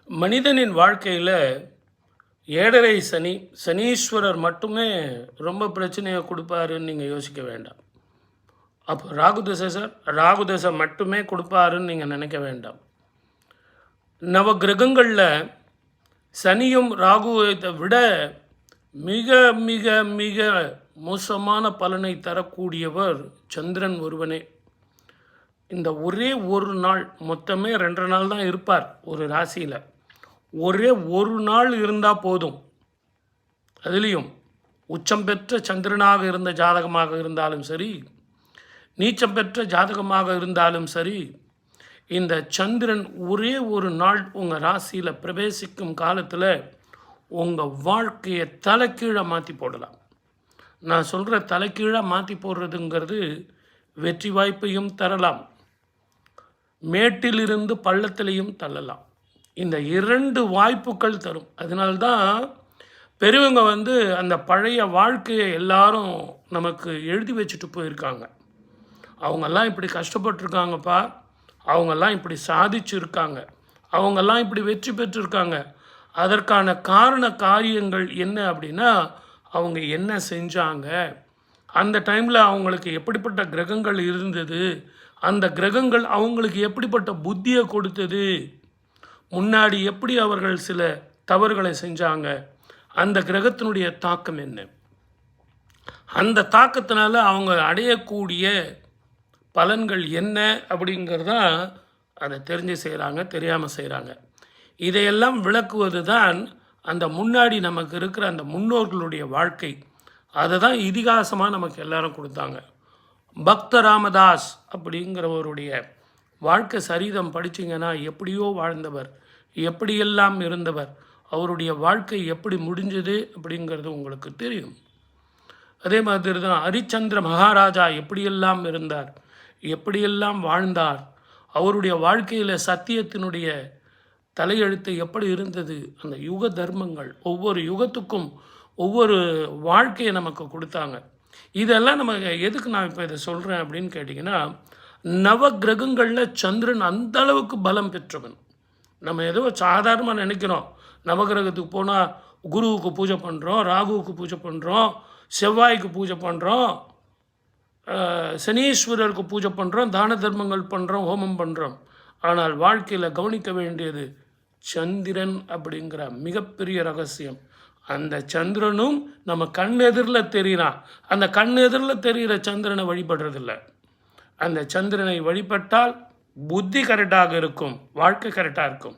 மனிதனின் வாழ்க்கையில் ஏழரை சனி, சனீஸ்வரர் மட்டுமே ரொம்ப பிரச்சனையை கொடுப்பாருன்னு நீங்கள் யோசிக்க வேண்டாம். அப்போ ராகுதசை சார், ராகுதசை மட்டுமே கொடுப்பாருன்னு நீங்கள் நினைக்க வேண்டாம். நவ கிரகங்களில் சனியும் ராகுவை விட மிக மிக மிக மோசமான பலனை தரக்கூடியவர் சந்திரன் ஒருவனே. இந்த ஒரே ஒரு நாள், மொத்தமே 2 நாள் தான் இருப்பார் ஒரு ராசியில். ஒரே ஒரு நாள் இருந்தால் போதும். அதுலேயும் உச்சம் பெற்ற சந்திரனாக இருந்த ஜாதகமாக இருந்தாலும் சரி, நீச்சம் பெற்ற ஜாதகமாக இருந்தாலும் சரி, இந்த சந்திரன் ஒரே ஒரு நாள் உங்கள் ராசியில் பிரவேசிக்கும் காலத்தில் உங்கள் வாழ்க்கையை தலைக்கீழாக மாற்றி போடலாம். நான் சொல்கிற தலைக்கீழாக மாற்றி போடுறதுங்கிறது வெற்றி வாய்ப்பையும் தரலாம், மேட்டிலிருந்து பள்ளத்திலையும் தள்ளலாம். இந்த 2 வாய்ப்புகள் தரும். அதனால்தான் பெரியவங்க அந்த பழைய வாழ்க்கையை எல்லாரும் நமக்கு எழுதி வச்சுட்டு போயிருக்காங்க. அவங்கெல்லாம் இப்படி கஷ்டப்பட்டுருக்காங்கப்பா, அவங்கெல்லாம் இப்படி சாதிச்சுருக்காங்க, அவங்கெல்லாம் இப்படி வெற்றி பெற்றிருக்காங்க. அதற்கான காரண காரியங்கள் என்ன அப்படின்னா, அவங்க என்ன செஞ்சாங்க, அந்த டைமில் அவங்களுக்கு எப்படிப்பட்ட கிரகங்கள் இருந்தது, அந்த கிரகங்கள் அவங்களுக்கு எப்படிப்பட்ட புத்தியை கொடுத்தது, முன்னாடி எப்படி அவர்கள் சில தவறுகளை செஞ்சாங்க, அந்த கிரகத்தினுடைய தாக்கம் என்ன, அந்த தாக்கத்தினால அவங்க அடையக்கூடிய பலன்கள் என்ன அப்படிங்கிறதான் அதை தெரிஞ்சு செய்கிறாங்க, தெரியாமல் செய்கிறாங்க. இதையெல்லாம் விளக்குவது தான் அந்த முன்னாடி நமக்கு இருக்கிற அந்த முன்னோர்களுடைய வாழ்க்கை. அதை தான் இதிகாசமாக நமக்கு எல்லாரும் கொடுத்தாங்க. பக்த ராமதாஸ் அப்படிங்கிறவருடைய வாழ்க்கை சரிதம் படிச்சிங்கன்னா எப்படியோ வாழ்ந்தவர், எப்படியெல்லாம் இருந்தவர், அவருடைய வாழ்க்கை எப்படி முடிஞ்சது அப்படிங்கிறது உங்களுக்கு தெரியும். அதே மாதிரி தான் ஹரிச்சந்திர மகாராஜா எப்படியெல்லாம் இருந்தார், எப்படியெல்லாம் வாழ்ந்தார், அவருடைய வாழ்க்கையில் சத்தியத்தினுடைய தலையெழுத்து எப்படி இருந்தது, அந்த யுக தர்மங்கள், ஒவ்வொரு யுகத்துக்கும் ஒவ்வொரு வாழ்க்கையை நமக்கு கொடுத்தாங்க. இதெல்லாம் நம்ம எதுக்கு நான் இப்போ இதை சொல்கிறேன் அப்படின்னு கேட்டிங்கன்னா, நவ கிரகங்களில் சந்திரன் அந்த அளவுக்கு பலம் பெற்றவன். நம்ம ஏதோ சாதாரணமாக நினைக்கிறோம், நவகிரகத்துக்கு போனால் குருவுக்கு பூஜை பண்ணுறோம், ராகுவுக்கு பூஜை பண்ணுறோம், செவ்வாய்க்கு பூஜை பண்ணுறோம், சனீஸ்வரருக்கு பூஜை பண்ணுறோம், தான தர்மங்கள் பண்ணுறோம், ஹோமம் பண்ணுறோம். ஆனால் வாழ்க்கையில் கவனிக்க வேண்டியது சந்திரன் அப்படிங்கிற மிகப்பெரிய ரகசியம். அந்த சந்திரனும் நம்ம கண் எதிரில் தெரிகிறான். அந்த கண் எதிரில் தெரிகிற சந்திரனை வழிபடுறதில்ல. அந்த சந்திரனை வழிபட்டால் புத்தி கரெக்டாக இருக்கும், வாழ்க்கை கரெக்டாக இருக்கும்.